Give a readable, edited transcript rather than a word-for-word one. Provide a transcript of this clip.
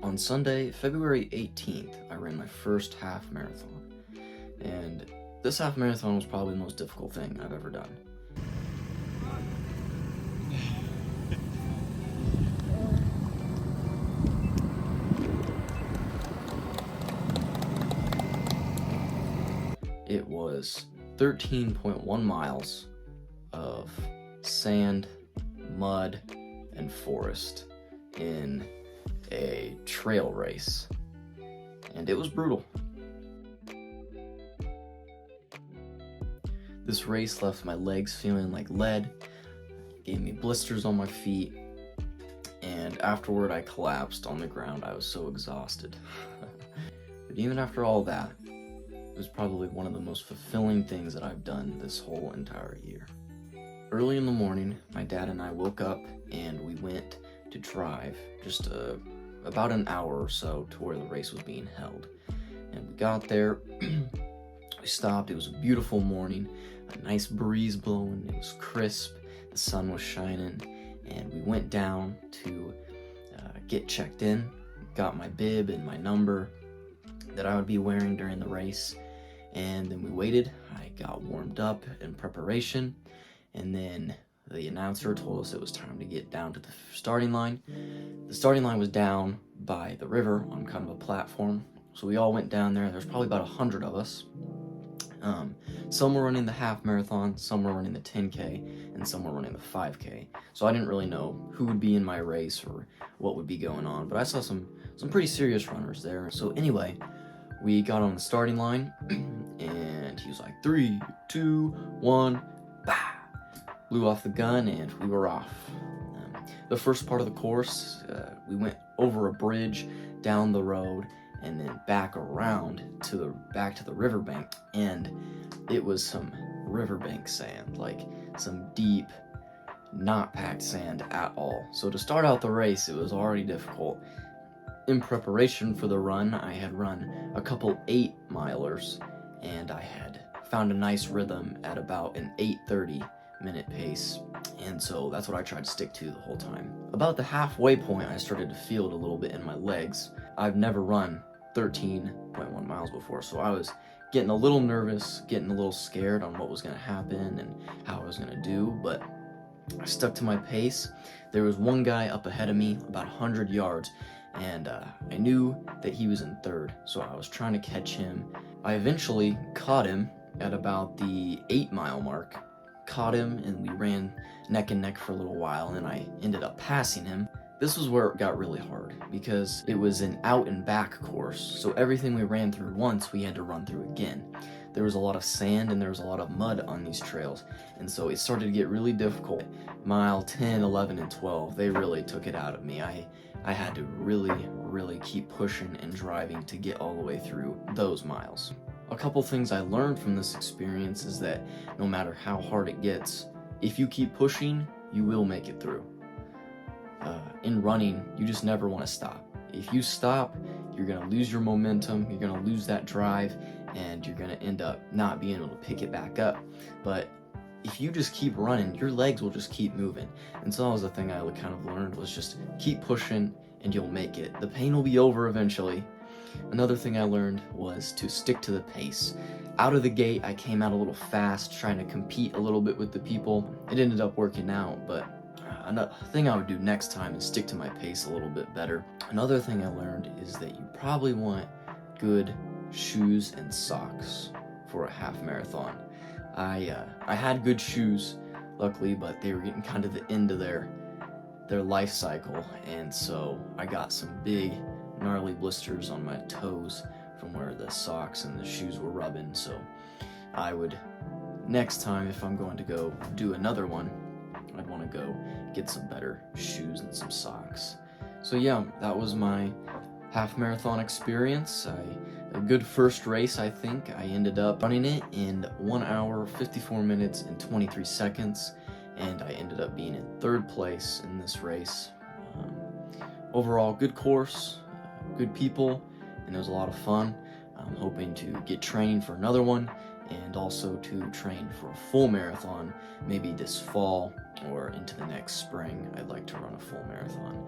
On Sunday, February 18th, I ran my first half marathon. And this half marathon was probably the most difficult thing I've ever done. It was 13.1 miles of sand, mud, and forest in a trail race, and it was brutal. This race left my legs feeling like lead, gave me blisters on my feet, and afterward I collapsed on the ground. I was so exhausted. But even after all that, it was probably one of the most fulfilling things that I've done this whole entire year. Early in the morning, my dad and I woke up and we went to drive just about an hour or so to where the race was being held. And we got there, we stopped, it was a beautiful morning, a nice breeze blowing, it was crisp, the sun was shining, and we went down to get checked in, got my bib and my number that I would be wearing during the race, and then we waited. I got warmed up in preparation, and then the announcer told us it was time to get down to the starting line. The starting line was down by the river on kind of a platform, so we all went down there. There's probably about 100 of us. Some were running the half marathon, some were running the 10K, and some were running the 5K. So I didn't really know who would be in my race or what would be going on, but I saw some pretty serious runners there. So anyway, we got on the starting line, and he was like, 3, 2, 1, bah! Blew off the gun, and we were off. The first part of the course, we went over a bridge, down the road, and then back around to the riverbank, and it was some riverbank sand, like some deep, not packed sand at all. So to start out the race, it was already difficult. In preparation for the run, I had run a couple 8-milers, and I had found a nice rhythm at about an 8:30 minute pace, and so that's what I tried to stick to the whole time. About the halfway point, I started to feel it a little bit in my legs. I've never run 13.1 miles before, so I was getting a little nervous, getting a little scared on what was going to happen and how I was going to do, but I stuck to my pace. There was one guy up ahead of me, about 100 yards, and I knew that he was in third, so I was trying to catch him. I eventually caught him at about the 8-mile mark, caught him, and we ran neck and neck for a little while, and I ended up passing him. This was where it got really hard, because it was an out and back course, so everything we ran through once, we had to run through again. There was a lot of sand and there was a lot of mud on these trails, and so it started to get really difficult. Mile 10, 11, and 12, they really took it out of me. I had to really keep pushing and driving to get all the way through those miles. A couple things I learned from this experience is that no matter how hard it gets, if you keep pushing, you will make it through. In running, you just never want to stop. If you stop, you're going to lose your momentum, you're going to lose that drive, and you're going to end up not being able to pick it back up. But if you just keep running, your legs will just keep moving. And so that was the thing I kind of learned, was just keep pushing and you'll make it. The pain will be over eventually. Another thing I learned was to stick to the pace. Out of the gate, I came out a little fast, trying to compete a little bit with the people. It ended up working out, but another thing I would do next time is stick to my pace a little bit better. Another thing I learned is that you probably want good shoes and socks for a half marathon. I had good shoes, luckily, but they were getting kind of the end of their life cycle, and so I got some big, gnarly blisters on my toes from where the socks and the shoes were rubbing. So I would, next time, if I'm going to go do another one, I'd want to go get some better shoes and some socks. So yeah, that was my half marathon experience. A good first race, I think. I ended up running it in 1 hour, 54 minutes, and 23 seconds, and I ended up being in third place in this race. Overall, good course, good people, and it was a lot of fun. I'm hoping to get training for another one, and also to train for a full marathon, maybe this fall or into the next spring. I'd like to run a full marathon.